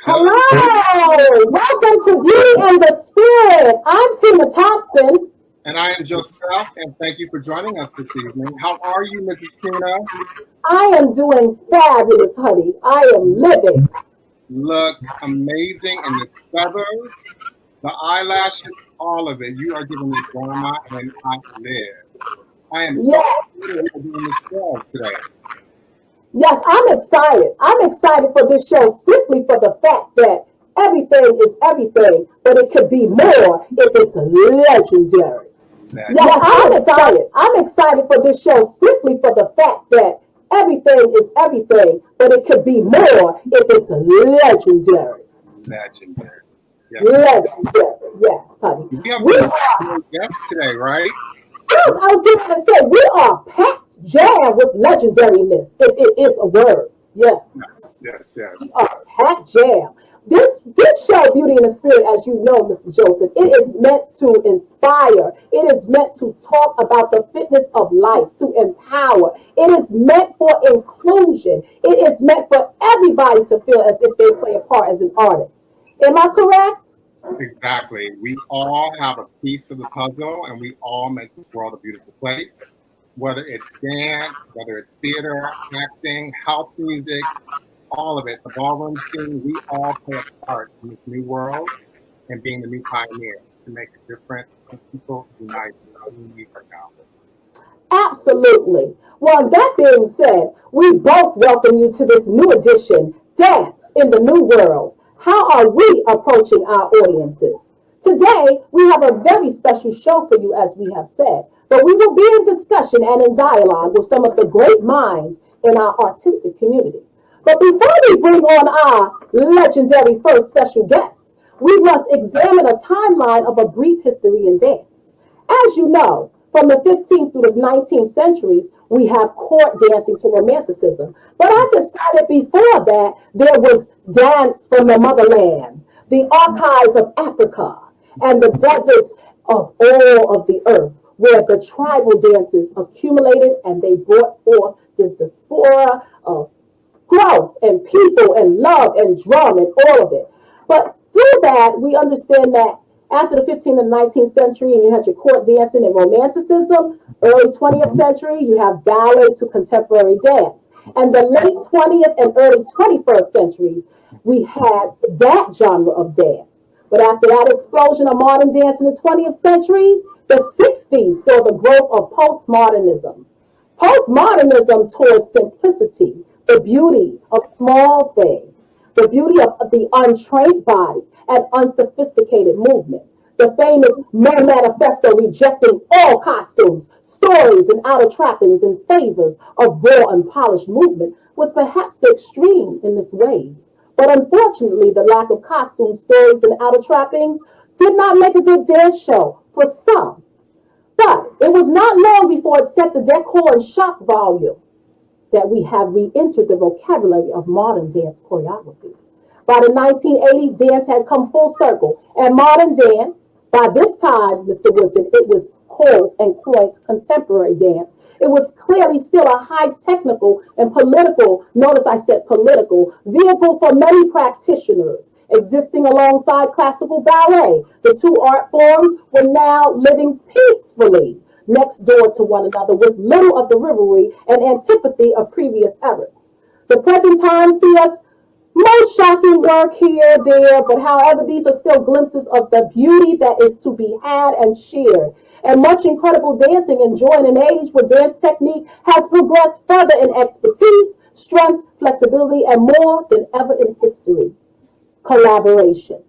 Hello, welcome to Beauty and the Spirit. I'm Tina Thompson. And I am Josef, and thank you for joining us this evening. How are you, Mrs. Tina? I am doing fabulous, honey. I am living. Look amazing in the feathers, the eyelashes, all of it. You are giving me drama, and I live. I am so Yes, excited for doing this show today. yes, I'm excited. I'm excited for this show simply for the fact that everything is everything, but it could be more if it's legendary. That Yes, I'm excited. I'm excited for this show simply for the fact that everything is everything, but it could be more if it's legendary. legendary. Yeah. Legendary. Yes, honey. We have We some are, great guests today, right? yes, I was getting to say, we are packed jam with legendariness, if it is a word. Yes. Yes. Packed jam. This show, Beauty in the Spirit, as you know, Mr. Joseph, it is meant to inspire. It is meant to talk about the fitness of life, to empower. It is meant for inclusion. It is meant for everybody to feel as if they play a part as an artist. Am I correct? Exactly. We all have a piece of the puzzle, and we all make this world a beautiful place. Whether it's dance, whether it's theater, acting, house music, all of it, the ballroom scene, we all play a part in this new world and being the new pioneers to make a difference and people unite. That's what we need right now. Absolutely. Well, that being said, we both welcome you to this new edition, Dance in the New World. How are we approaching our audiences? Today, we have a very special show for you, as we have said, but we will be in discussion and in dialogue with some of the great minds in our artistic community. But before we bring on our legendary first special guest, we must examine a timeline of a brief history in dance. As you know, from the 15th through the 19th centuries, we have court dancing to romanticism. But I decided before that there was dance from the motherland, the archives of Africa, and the deserts of all of the earth, where the tribal dances accumulated and they brought forth this diaspora of growth and people and love and drum and all of it. But through that, we understand that after the 15th and 19th century, and you had your court dancing and romanticism, early 20th century, you have ballet to contemporary dance. And the late 20th and early 21st centuries, we had that genre of dance. But after that explosion of modern dance in the 20th centuries, the 60s saw the growth of postmodernism. Postmodernism towards simplicity, the beauty of small things, the beauty of the untrained body and unsophisticated movement. The famous No Manifesto rejecting all costumes, stories, and outer trappings in favors of raw and polished movement was perhaps the extreme in this wave. But unfortunately, the lack of costumes, stories, and outer trappings did not make a good dance show for some. But it was not long before it set the decor and shock volume that we have re-entered the vocabulary of modern dance choreography. By the 1980s, dance had come full circle, and modern dance, by this time, Mr. Woodson, it was called and coined contemporary dance. It was clearly still a high technical and political, notice I said political, vehicle for many practitioners. Existing alongside classical ballet, the two art forms were now living peacefully next door to one another with little of the rivalry and antipathy of previous eras. The present times see us most shocking work here, there, but however, these are still glimpses of the beauty that is to be had and shared. And much incredible dancing and joy in an age where dance technique has progressed further in expertise, strength, flexibility, and more than ever in history. Collaboration.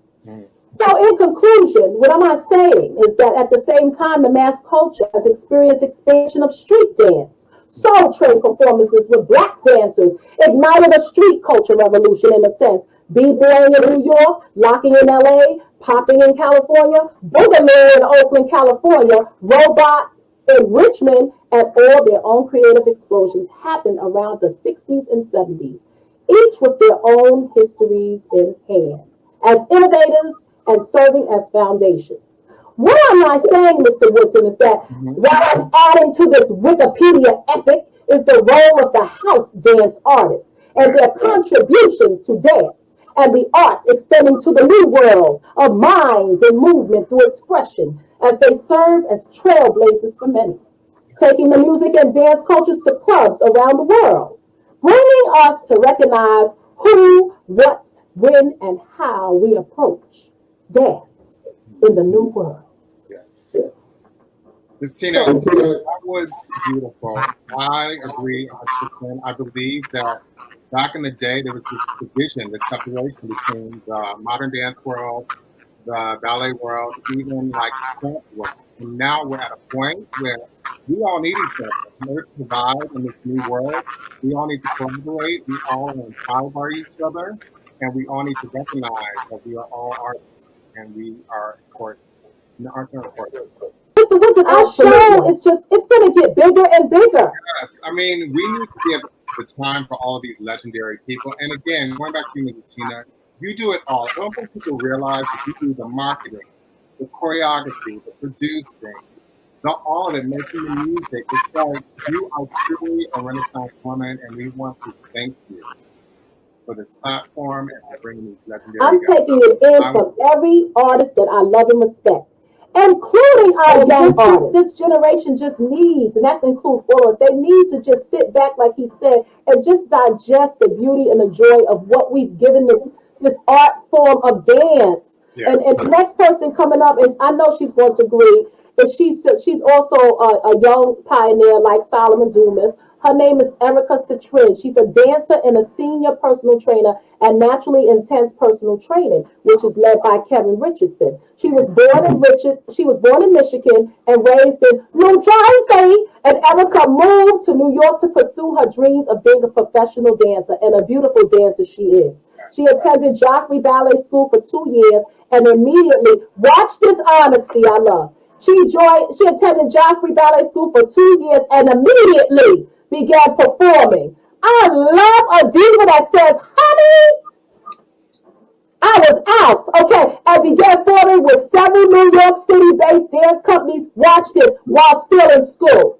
So, in conclusion, what am I saying is that at the same time, the mass culture has experienced expansion of street dance. Soul Train performances with black dancers ignited a street culture revolution in a sense. B-boying in New York, locking in LA, popping in California, boogaloo in Oakland, California, robot in Richmond, and all their own creative explosions happened around the 60s and 70s, each with their own histories in hand, as innovators and serving as foundation. What am I saying, Mr. Woodson, is that what I'm adding to this Wikipedia epic is the role of the house dance artists and their contributions to dance. and the arts extending to the new world of minds and movement through expression as they serve as trailblazers for many, taking the music and dance cultures to clubs around the world, bringing us to recognize who, what, when, and how we approach dance in the new world. Yes. Christina, that was beautiful. I agree 100%. I believe that back in the day, there was this division, this separation between the modern dance world, the ballet world, even like the dance world. And now we're at a point where we all need each other. In order to survive in this new world, we all need to collaborate. We all are inspired by each other. And we all need to recognize that we are all artists and we are important. And the arts are important. Listen, our show is just, it's going to get bigger and bigger. Yes, I mean, we need to give the time for all of these legendary people. And again, going back to you, Mrs. Tina, you do it all. I don't think people realize that you do the marketing, the choreography, the producing, the all of it, making the music. It's like you are truly a Renaissance woman, and we want to thank you for this platform and for bringing these legendary I'm guests. taking it in from every artist that I love and respect, including our young artists. This generation just needs, and that includes all of us, they need to just sit back, like he said, and just digest the beauty and the joy of what we've given this art form of dance. Yes. And the next person coming up is, I know she's going to agree, is she's also a young pioneer like Solomon Dumas. Her name is Erika Citrin. She's a dancer and a senior personal trainer and naturally intense personal training, which is led by Kevin Richardson. She was born in Michigan and raised in New Jersey. And Erika moved to New York to pursue her dreams of being a professional dancer, and a beautiful dancer she is. She attended Joffrey Ballet School for 2 years and immediately, watch this honesty I love. She attended Joffrey Ballet School for 2 years and immediately began performing. I love a diva that says, honey, I was out, okay, and began forming with several New York City-based dance companies. Watch this, while still in school.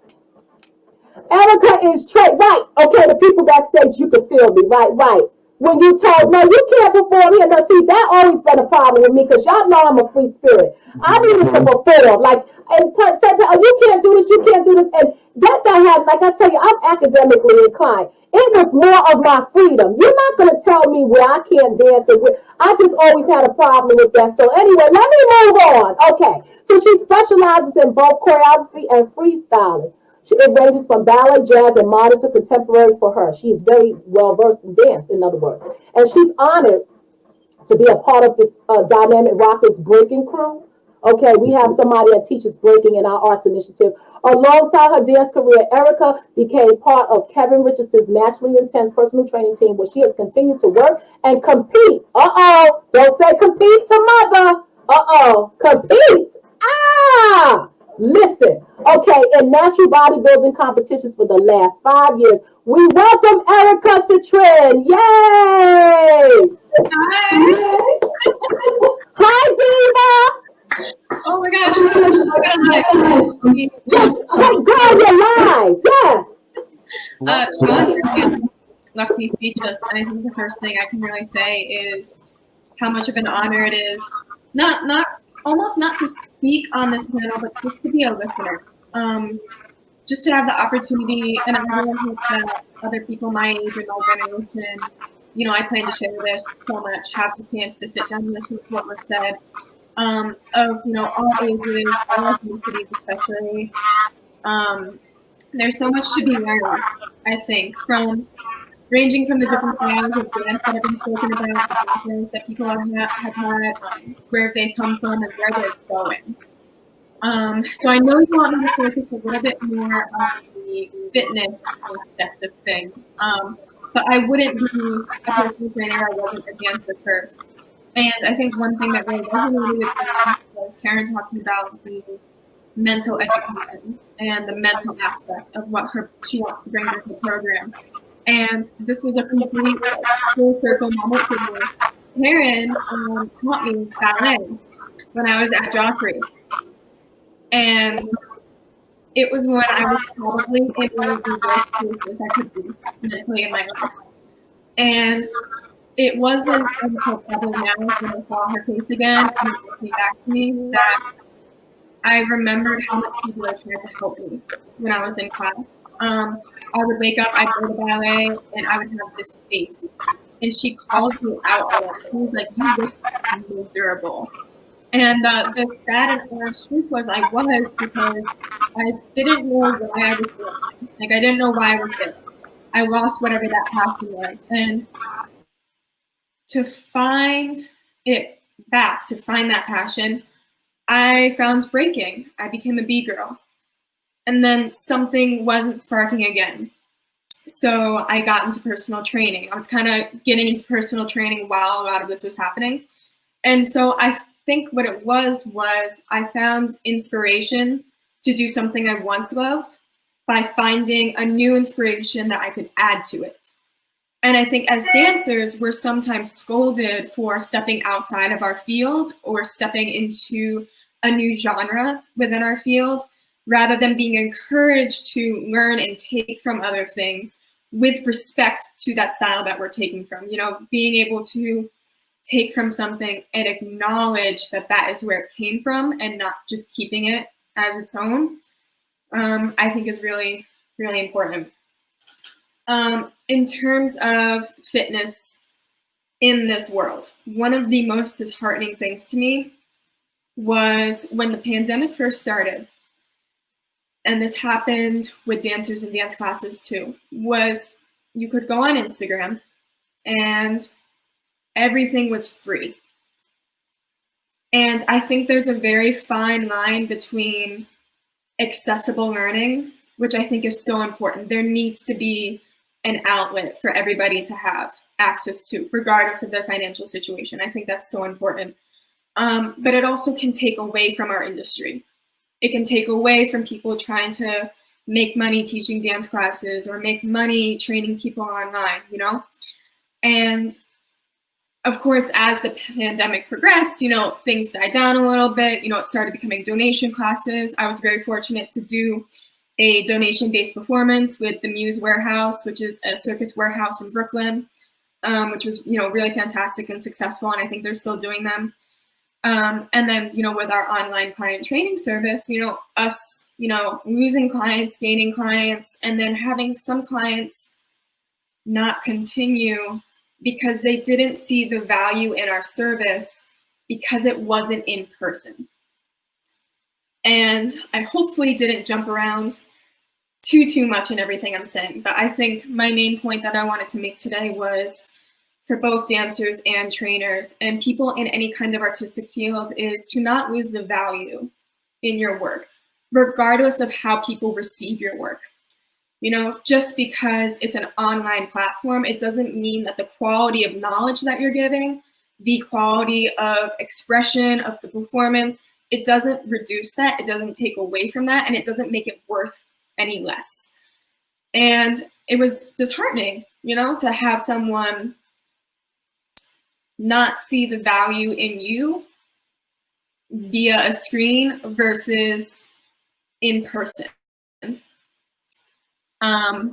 Erika is right, okay, the people backstage, you can feel me, right. When you told, no, you can't perform here. Now, see, that always been a problem with me because y'all know I'm a free spirit. I needed to perform. Like, and say, oh, you can't do this, And that happened, like I tell you, I'm academically inclined. It was more of my freedom. You're not going to tell me where I can't dance. I just always had a problem with that. So anyway, let me move on. Okay, so she specializes in both choreography and freestyling. It ranges from ballet, jazz, and modern to contemporary for her. She is very well versed in dance, in other words. And she's honored to be a part of this Dynamic Rockets breaking crew. Okay, we have somebody that teaches breaking in our arts initiative. Alongside her dance career, Erika became part of Kevin Richardson's naturally intense personal training team, where she has continued to work and compete. Don't say compete to mother. Compete. Listen, okay, in natural bodybuilding competitions for the last 5 years. We welcome Erika Citrin. Yay! Hi, Diva. Oh my gosh. Yes, girl, you're live. Yes. Left me speechless. And I think the first thing I can really say is how much of an honor it is, almost not to speak on this panel, but just to be a listener. Just to have the opportunity, and I really hope that other people my age and my generation, I plan to share this so much, have the chance to sit down and listen to what was said, of, all ages, all ethnicities especially. There's so much to be learned, I think, ranging from the different styles of dance that have been spoken about, the backgrounds that people have had, where they come from, and where they're going. So I know you want me to focus a little bit more on the fitness aspect of things, but I wouldn't be a personal trainer if I wasn't a dancer first. And I think one thing that really resonated with me was Karen talking about the mental education and the mental aspect of what she wants to bring to the program. And this was a complete full circle moment for me. Karen taught me ballet when I was at Joffrey. And it was when I was probably in one of the worst places I could be mentally in my life. And it wasn't until probably now when I saw her face again and it came back to me that I remembered how much people were trying to help me when I was in class. I would wake up, I'd go to ballet, and I would have this face. And she called me out on it. She was like, "You look miserable." And the sad and honest truth was I was, because I didn't know why I was dancing. Like, I didn't know why I was there. I lost whatever that passion was. And to find it back, to find that passion, I found breaking. I became a B-girl. And then something wasn't sparking again. So I got into personal training. I was kind of getting into personal training while a lot of this was happening. And so I think what it was I found inspiration to do something I once loved by finding a new inspiration that I could add to it. And I think as dancers, we're sometimes scolded for stepping outside of our field or stepping into a new genre within our field, rather than being encouraged to learn and take from other things with respect to that style that we're taking from. You know, being able to take from something and acknowledge that that is where it came from and not just keeping it as its own, I think is really, really important. In terms of fitness in this world, one of the most disheartening things to me was when the pandemic first started, and this happened with dancers and dance classes too, was you could go on Instagram and everything was free. And I think there's a very fine line between accessible learning, which I think is so important. There needs to be an outlet for everybody to have access to, regardless of their financial situation. I think that's so important. But it also can take away from our industry. It can take away from people trying to make money teaching dance classes or make money training people online, you know? And of course, as the pandemic progressed, you know, things died down a little bit. You know, it started becoming donation classes. I was very fortunate to do a donation-based performance with the Muse Warehouse, which is a circus warehouse in Brooklyn, which was, you know, really fantastic and successful. And I think they're still doing them. And then, you know, with our online client training service, you know, us, you know, losing clients, gaining clients, and then having some clients not continue because they didn't see the value in our service because it wasn't in person. And I hopefully didn't jump around too much in everything I'm saying, but I think my main point that I wanted to make today was for both dancers and trainers and people in any kind of artistic field is to not lose the value in your work, regardless of how people receive your work. You know, just because it's an online platform, it doesn't mean that the quality of knowledge that you're giving, the quality of expression of the performance, it doesn't reduce that, it doesn't take away from that, and it doesn't make it worth any less. And it was disheartening, you know, to have someone not see the value in you via a screen versus in person. Wow,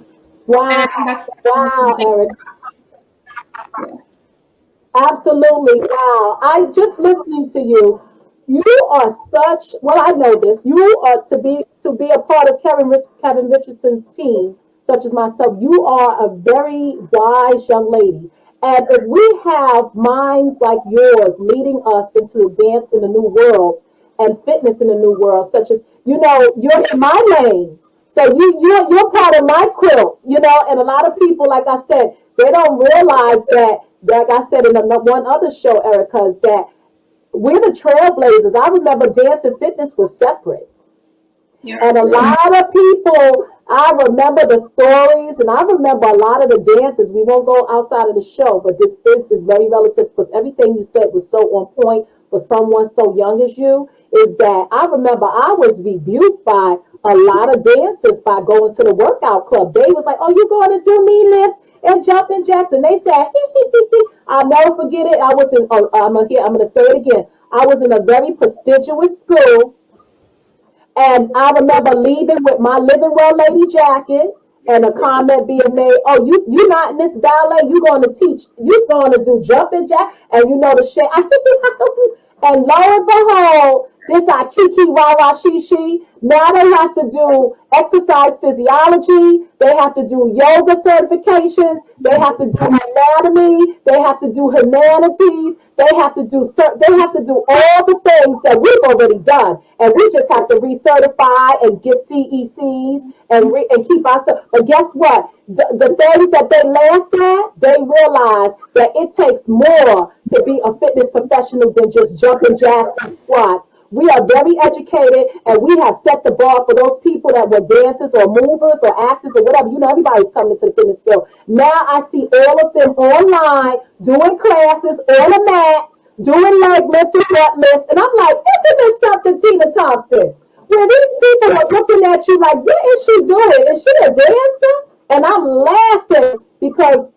Erika. Yeah. Absolutely, wow. I just listening to you. You are such, well, I know this. You are to be a part of Kevin Richardson's team, such as myself. You are a very wise young lady. And if we have minds like yours leading us into dance in the new world and fitness in the new world, such as, you know, you're in my lane. So you're part of my quilt, you know, and a lot of people, like I said, they don't realize that, like I said in one other show, Erika, is that we're the trailblazers. I remember dance and fitness was separate. Yeah. And a lot of people, I remember the stories and I remember a lot of the dances. We won't go outside of the show, but this is very relative because everything you said was so on point for someone so young as you. Is that I remember I was rebuked by a lot of dancers by going to the workout club. They was like, "Oh, you going to do knee lifts and jumping jacks?" And they said, I'll never forget it. I was in, I'm gonna say it again. I was in a very prestigious school. And I remember leaving with my Living Well Lady jacket and a comment being made, oh, you're not in this ballet, you're going to teach, you're going to do jumping jack, and you know the shit. And lo and behold, this our Kiki Wawa Shishi. Now they have to do exercise physiology. They have to do yoga certifications. They have to do anatomy. They have to do humanities. They have to do all the things that we've already done, and we just have to recertify and get CECs and keep ourselves. But guess what? The things that they laughed at, they realize that it takes more to be a fitness professional than just jumping jacks and squats. We are very educated, and we have set the bar for those people that were dancers or movers or actors or whatever. You know, everybody's coming into the fitness field. Now I see all of them online doing classes on a mat, doing leg lifts and butt lifts. And I'm like, isn't this something, Tina Thompson? Where these people are looking at you like, what is she doing? Is she a dancer? And I'm laughing because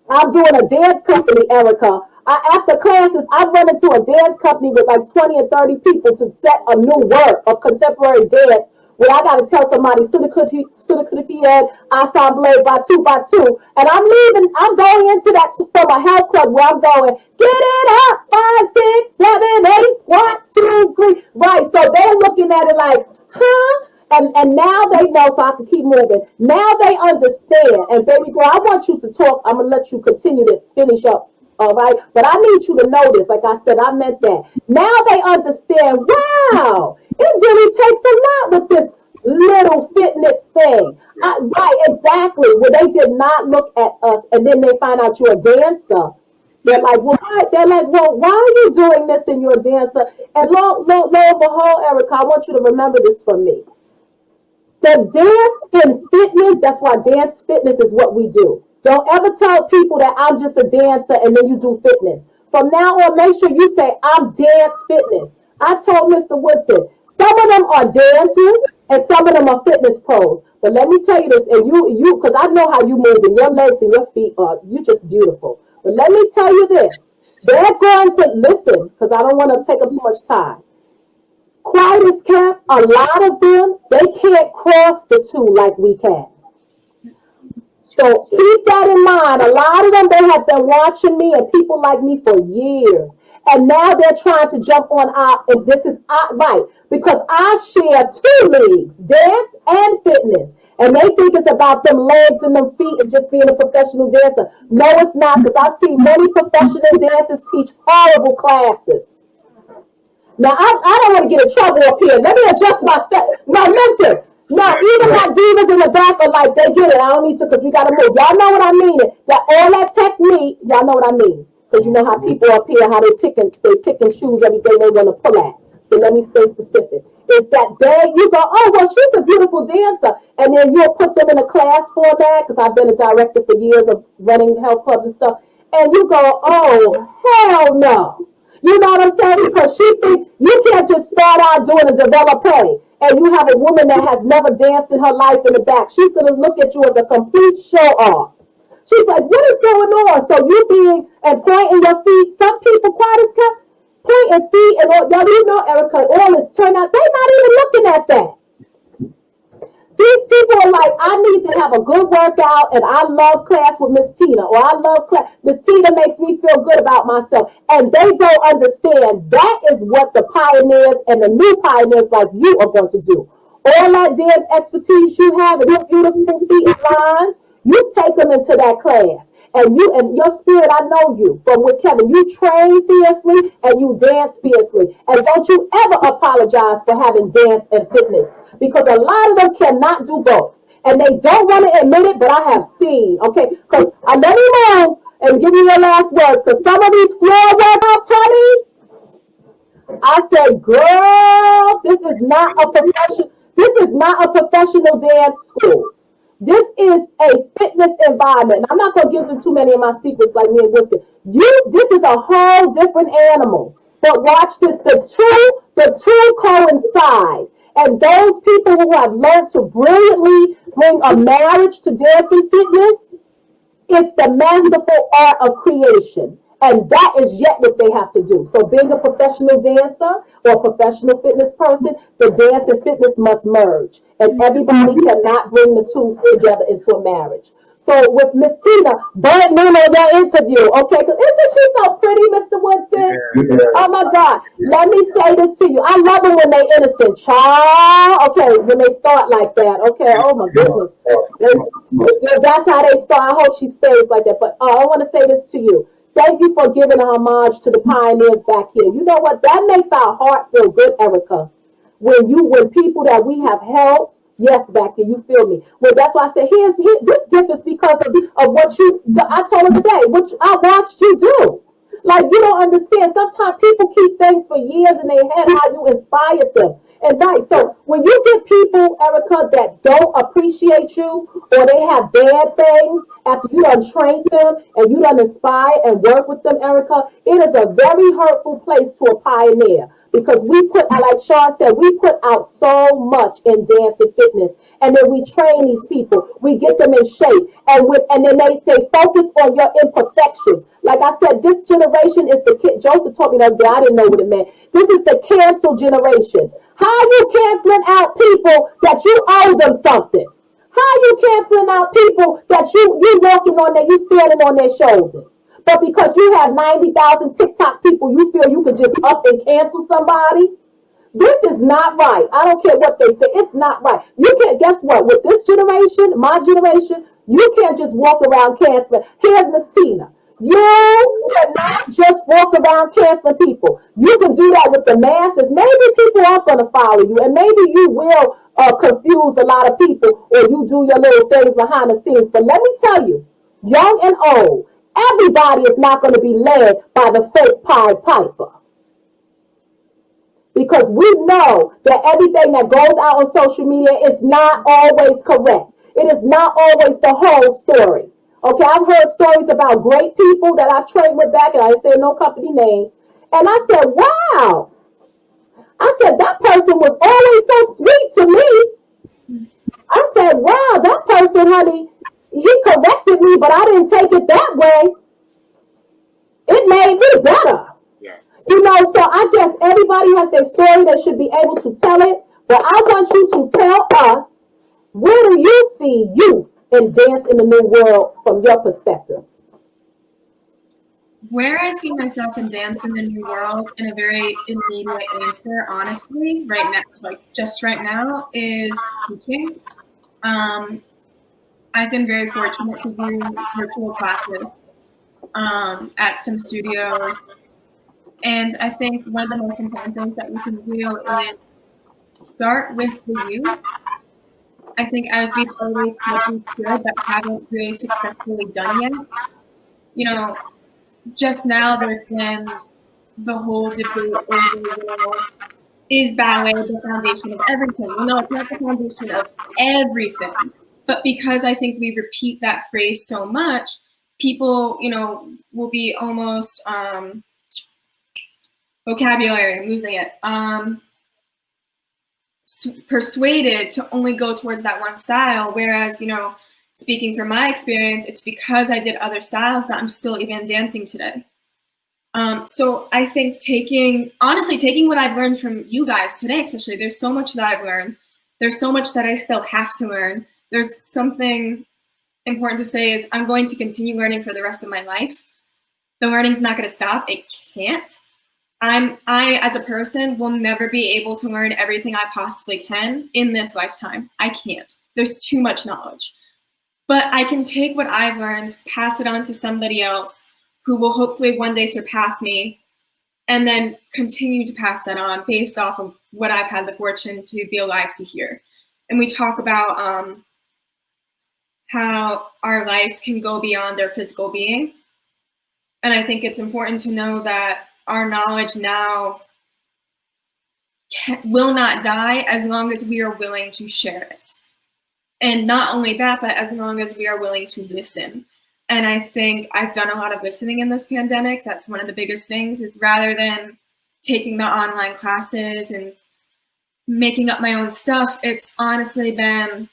I'm doing a dance company, Erika. After classes, I run into a dance company with like 20 or 30 people to set a new work of contemporary dance where I got to tell somebody, Sudakudipien, Assemble by two. And I'm leaving, I'm going into that from a health club where I'm going, get it up, 5, 6, 7, 8, squat, 2, 3. Right, so they're looking at it like, huh? And now they know, so I can keep moving. Now they understand. And baby girl, I want you to talk. I'm going to let you continue to finish up. All right. But I need you to know this. Like I said, I meant that. Now they understand, wow, it really takes a lot with this little fitness thing. Right, exactly. Well, they did not look at us. And then they find out you're a dancer. They're like, well, what? They're like, well, why are you doing this and you're a dancer? And lo and behold, Erika, I want you to remember this for me. The dance and fitness, that's why dance fitness is what we do. Don't ever tell people that I'm just a dancer and then you do fitness. From now on, make sure you say, I'm dance fitness. I told Mr. Woodson, some of them are dancers and some of them are fitness pros. But let me tell you this, and you, because I know how you move and your legs and your feet are, you're just beautiful. But let me tell you this, they're going to listen, because I don't want to take up too much time. Quiet as kept, a lot of them, they can't cross the two like we can. So keep that in mind. A lot of them, they have been watching me and people like me for years. And now they're trying to jump on and this is right, because I share 2 leagues, dance and fitness. And they think it's about them legs and them feet and just being a professional dancer. No, it's not, because I've seen many professional dancers teach horrible classes. Now, I don't want to get in trouble up here. Let me adjust my Now, listen. Now, even my divas in the back are like, they get it. I don't need to, because we got to move. Y'all know what I mean. That all that technique, y'all know what I mean. Because you know how people up here, how they pick and choose everything they want to pull at. So let me stay specific. Is that you go, oh, well, she's a beautiful dancer. And then you'll put them in a class format, because I've been a director for years of running health clubs and stuff. And you go, oh, hell no. You know what I'm saying? Because she thinks you can't just start out doing a developer and you have a woman that has never danced in her life in the back. She's going to look at you as a complete show off. She's like, what is going on? So you being and pointing your feet, some people quiet as kept, pointing feet, and all, y'all, you know, Erika, all this turn out, they're not even looking at that. These people are like, I need to have a good workout, and I love class with Miss Tina, or I love class. Miss Tina makes me feel good about myself. And they don't understand that is what the pioneers and the new pioneers like you are going to do. All that dance expertise you have and your beautiful feet and lines, you take them into that class. And you and your spirit, I know you from with Kevin. You train fiercely and you dance fiercely. And don't you ever apologize for having dance and fitness, because a lot of them cannot do both. And they don't want to admit it, but I have seen, okay? Because I let me move and give you your last words. Because some of these floor workouts, honey, I said, girl, this is not a professional dance school. This is a fitness environment. I'm not going to give them too many of my secrets like me and Woodson. This is a whole different animal. But watch this. The two coincide. And those people who have learned to brilliantly bring a marriage to dance and fitness, it's the masterful art of creation. And that is yet what they have to do. So being a professional dancer or a professional fitness person, the dance and fitness must merge. And everybody cannot bring the two together into a marriage. So with Miss Tina, brand new on your interview, okay? Because isn't she so pretty, Mr. Woodson? Oh my God. Let me say this to you. I love them when they innocent, child. Okay, when they start like that. Okay, oh my goodness. That's how they start. I hope she stays like that. But I want to say this to you. Thank you for giving a homage to the pioneers back here. You know what? That makes our heart feel good, Erika. When people that we have helped, yes, back here, you feel me. Well, that's why I said, this gift is because of what I told her today, which I watched you do. Like, you don't understand. Sometimes people keep things for years in their head, how you inspired them. And right, so when you get people, Erika, that don't appreciate you or they have bad things after you done train them and you done inspire and work with them, Erika, it is a very hurtful place to a pioneer. Because we put, like Sean said, we put out so much in dance and fitness. And then we train these people. We get them in shape. And then they focus on your imperfections. Like I said, this generation is Joseph told me the other day, I didn't know what it meant. This is the cancel generation. How are you canceling out people that you owe them something? How are you canceling out people that you walking on you standing on their shoulders? But because you have 90,000 TikTok people, you feel you could just up and cancel somebody? This is not right. I don't care what they say. It's not right. You can't, guess what? With this generation, my generation, you can't just walk around canceling. Here's Miss Tina. You cannot just walk around canceling people. You can do that with the masses. Maybe people are going to follow you, and maybe you will confuse a lot of people, or you do your little things behind the scenes. But let me tell you, young and old, everybody is not going to be led by the fake Pied Piper. Because we know that everything that goes out on social media is not always correct. It is not always the whole story. Okay, I've heard stories about great people that I trained with back, and I say no company names. And I said, wow. I said, that person was always so sweet to me. I said, wow, that person, honey, he corrected me, but I didn't take it that way. It made me better. Yes. You know, so I guess everybody has their story. They should be able to tell it. But I want you to tell us, where do you see youth and dance in the new world from your perspective? Where I see myself in dance in the new world in a very immediate answer, honestly, right now, like just right now, is teaching. I've been very fortunate to do virtual classes at some studios. And I think one of the most important things that we can do is start with the youth. I think as we've always said we should, but haven't really successfully done yet. You know, just now there's been the whole debate over, is ballet the foundation of everything? No, it's not the foundation of everything. But because I think we repeat that phrase so much, people, will be almost vocabulary, I'm losing it. Persuaded to only go towards that one style, whereas, speaking from my experience, it's because I did other styles that I'm still even dancing today. So I think taking what I've learned from you guys today, especially, there's so much that I've learned. There's so much that I still have to learn. There's something important to say is I'm going to continue learning for the rest of my life. The learning's not going to stop. It can't. I, as a person, will never be able to learn everything I possibly can in this lifetime. I can't. There's too much knowledge. But I can take what I've learned, pass it on to somebody else who will hopefully one day surpass me, and then continue to pass that on based off of what I've had the fortune to be alive to hear. And we talk about how our lives can go beyond our physical being. And I think it's important to know that our knowledge now will not die as long as we are willing to share it. And not only that, but as long as we are willing to listen. And I think I've done a lot of listening in this pandemic. That's one of the biggest things, is rather than taking the online classes and making up my own stuff, it's honestly been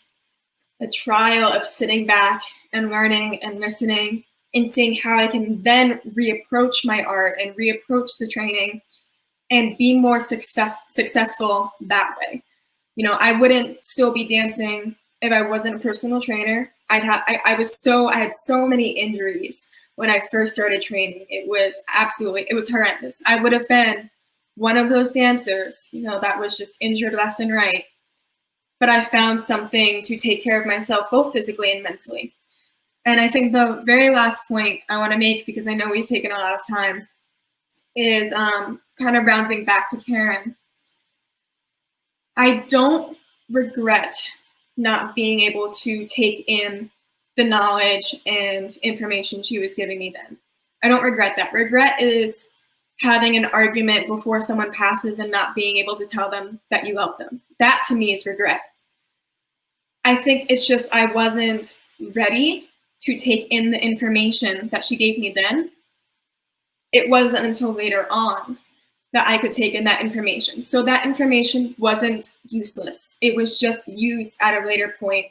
a trial of sitting back and learning and listening and seeing how I can then reapproach my art and reapproach the training and be more successful that way. You know, I wouldn't still be dancing if I wasn't a personal trainer. I had so many injuries when I first started training. It was horrendous. I would have been one of those dancers, you know, that was just injured left and right. But I found something to take care of myself, both physically and mentally. And I think the very last point I want to make, because I know we've taken a lot of time, is kind of rounding back to Karen. I don't regret not being able to take in the knowledge and information she was giving me then. I don't regret that. Regret is having an argument before someone passes and not being able to tell them that you love them. That to me is regret. I think it's just I wasn't ready to take in the information that she gave me then. It wasn't until later on that I could take in that information. So that information wasn't useless. It was just used at a later point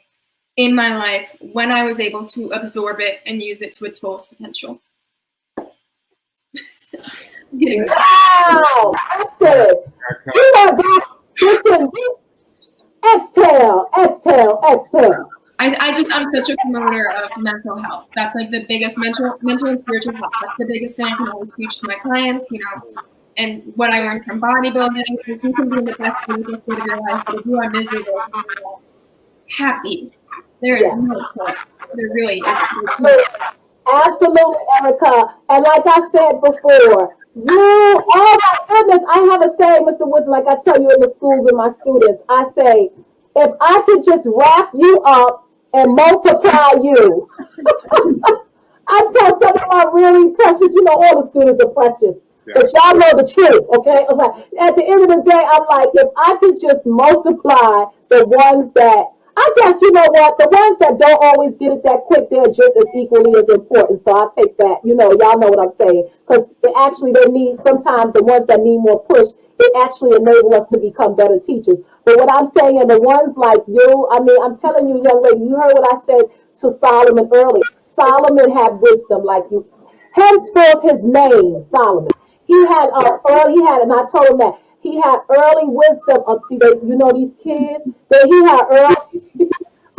in my life when I was able to absorb it and use it to its fullest potential. Wow, that's it. You are back. Listen, exhale, exhale, exhale. I'm such a promoter of mental health. That's like the biggest mental and spiritual health. That's the biggest thing I can always teach to my clients, you know. And what I learned from bodybuilding is you can be in the best physical state of your life, but if you are miserable, if you are happy, there is no point. There really is. Absolutely, Erika. And like I said before, oh my goodness, I have a saying, Mr. Woodson, like I tell you in the schools with my students. I say, if I could just wrap you up and multiply you. I tell some of my really precious, you know, all the students are precious. But y'all know the truth, okay? At the end of the day, I'm like, if I could just multiply the ones that, I guess, you know what, the ones that don't always get it that quick, they're just as equally as important. So I'll take that, you know, y'all know what I'm saying. Because they need, sometimes the ones that need more push, it actually enable us to become better teachers. But what I'm saying, the ones like you, I mean, I'm telling you, young lady, you heard what I said to Solomon earlier. Solomon had wisdom like you. Henceforth his name, Solomon. And I told him that he had early wisdom. See, you know these kids. That he had early.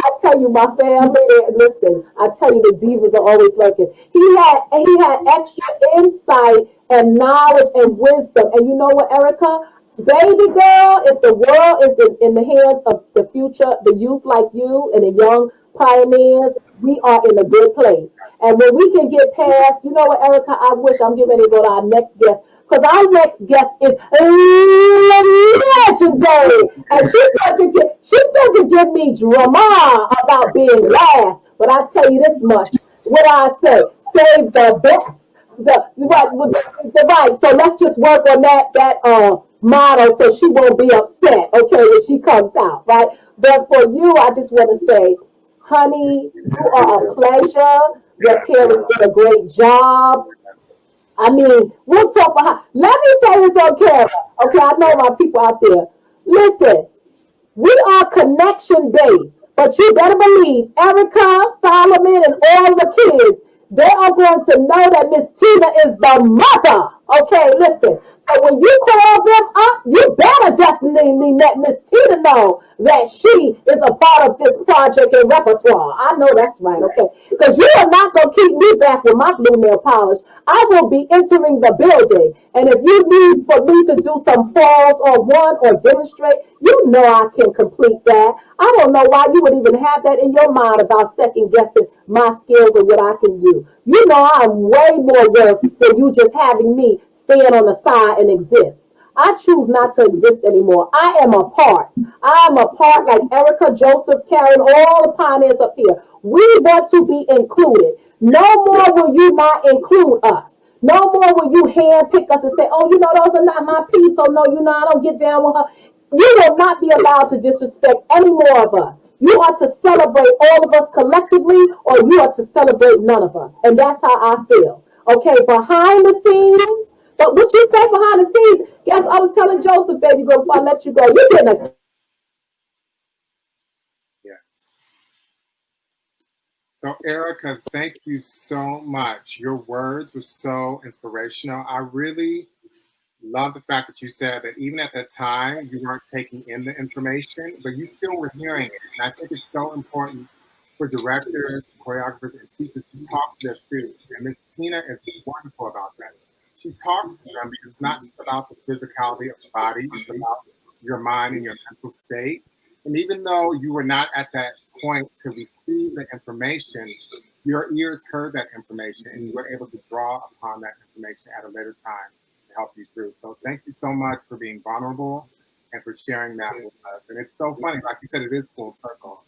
I tell you, my family. Listen, I tell you, the divas are always lurking. He had extra insight and knowledge and wisdom. And you know what, Erika? Baby girl, if the world is in the hands of the future, the youth like you and the young pioneers, we are in a good place. And when we can get past, you know what, Erika, I wish I'm getting ready to go to our next guest. Because our next guest is legendary. And she's going to give me drama about being last. But I tell you this much. What I say, save the best. Right. So let's just work on that motto so she won't be upset, okay, when she comes out, right? But for you, I just want to say, honey, you are a pleasure. Your parents did a great job. I mean, we'll talk about. Let me say this on camera, okay? I know my people out there. Listen, we are connection based, but you better believe Erika, Solomon, and all the kids, they are going to know that Miss Tina is the mother. Okay, listen. So when you call them up, you better definitely let Miss Tina know that she is a part of this project and repertoire. I know that's right, okay? Because you are not going to keep me back with my blue nail polish. I will be entering the building. And if you need for me to do some falls or one or demonstrate, you know I can complete that. I don't know why you would even have that in your mind about second guessing my skills and what I can do. You know I'm way more worth than you just having me stand on the side and exist. I choose not to exist anymore. I am a part. I am a part like Erika, Josef, Karen, all the pioneers up here. We want to be included. No more will you not include us. No more will you handpick us and say, oh, you know, those are not my peeps. So no, you know, I don't get down with her. You will not be allowed to disrespect any more of us. You are to celebrate all of us collectively, or you are to celebrate none of us. And that's how I feel. Okay, behind the scenes, but what you say behind the scenes, guess I was telling Joseph, baby girl, before I let you go, you're getting a Yes. So, Erika, thank you so much. Your words were so inspirational. I really love the fact that you said that even at that time, you weren't taking in the information, but you still were hearing it. And I think it's so important for directors, choreographers, and teachers to talk to their students. And Miss Tina is wonderful about that. She talks to them because it's not just about the physicality of the body, it's about your mind and your mental state. And even though you were not at that point to receive the information, your ears heard that information and you were able to draw upon that information at a later time to help you through. So thank you so much for being vulnerable and for sharing that with us. And it's so funny, like you said, it is full circle.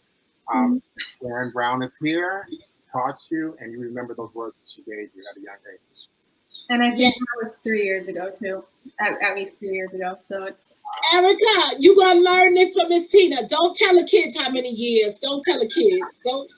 Sharon Brown is here, she taught you, and you remember those words that she gave you at a young age. And I think that was 3 years ago too, at least 3 years ago. So it's Erika, you gonna learn this from Miss Tina. Don't tell the kids how many years. Don't tell the kids. Don't.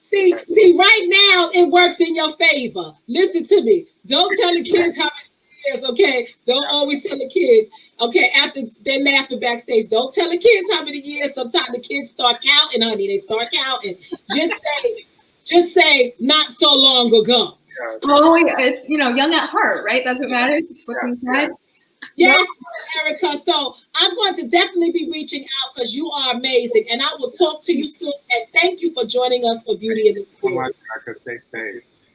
See, right now it works in your favor. Listen to me. Don't tell the kids how many years, okay? Don't always tell the kids. Okay, after they're laughing backstage, don't tell the kids how many years. Sometimes the kids start counting, honey. They start counting. Just say, not so long ago. well, it's young at heart, right? That's what matters. It's what's inside. Yes, Erika. So I'm going to definitely be reaching out because you are amazing, and I will talk to you soon. And thank you for joining us for Beauty in the Spirit. I could say safe.